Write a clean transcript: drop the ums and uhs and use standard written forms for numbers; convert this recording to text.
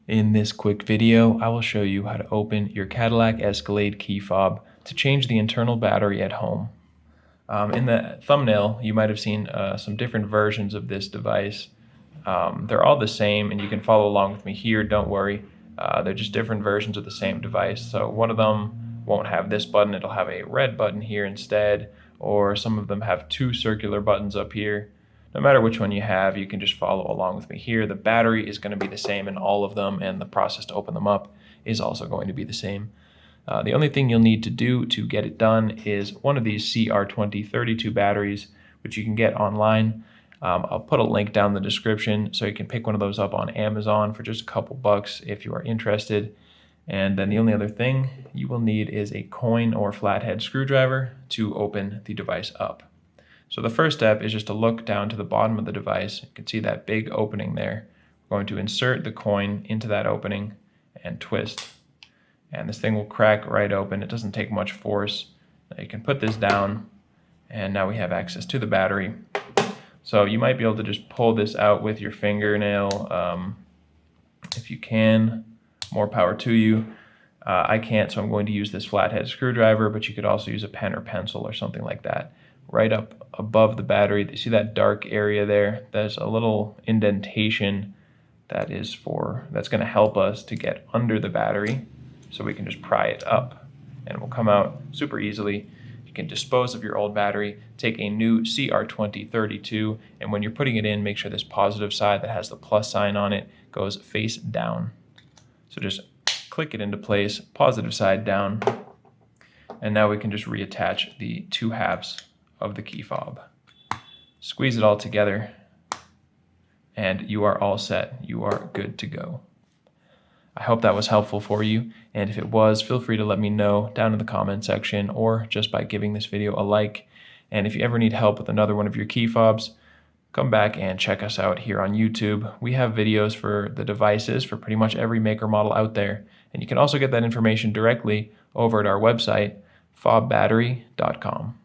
In this quick video, I will show you how to open your Cadillac Escalade key fob to change the internal battery at home. In the thumbnail, you might have seen some different versions of this device. They're all the same, and you can follow along with me here, don't worry. They're just different versions of the same device. So one of them won't have this button, it'll have a red button here instead, or some of them have two circular buttons up here. No matter which one you have, you can just follow along with me here. The battery is going to be the same in all of them, and the process to open them up is also going to be the same. The only thing you'll need to do to get it done is one of these CR2032 batteries, which you can get online. I'll put a link down in the description so you can pick one of those up on Amazon for just a couple bucks if you are interested. And then the only other thing you will need is a coin or flathead screwdriver to open the device up. So the first step is just to look down to the bottom of the device. You can see that big opening there. We're going to insert the coin into that opening and twist. And this thing will crack right open. It doesn't take much force. Now you can put this down, and now we have access to the battery. So you might be able to just pull this out with your fingernail. If you can, more power to you. I can't, so I'm going to use this flathead screwdriver, but you could also use a pen or pencil or something like that. Right up above the battery, you see that dark area there? There's a little indentation that's going to help us to get under the battery, so we can just pry it up and it will come out super easily. You can dispose of your old battery, take a new CR2032, and when you're putting it in, make sure this positive side that has the plus sign on it goes face down. So just click it into place, positive side down, and now we can just reattach the two halves of the key fob. Squeeze it all together, and you are all set. You are good to go. I hope that was helpful for you, and if it was, feel free to let me know down in the comment section or just by giving this video a like. And if you ever need help with another one of your key fobs, come back and check us out here on YouTube. We have videos for the devices for pretty much every maker model out there, and you can also get that information directly over at our website, fobbattery.com.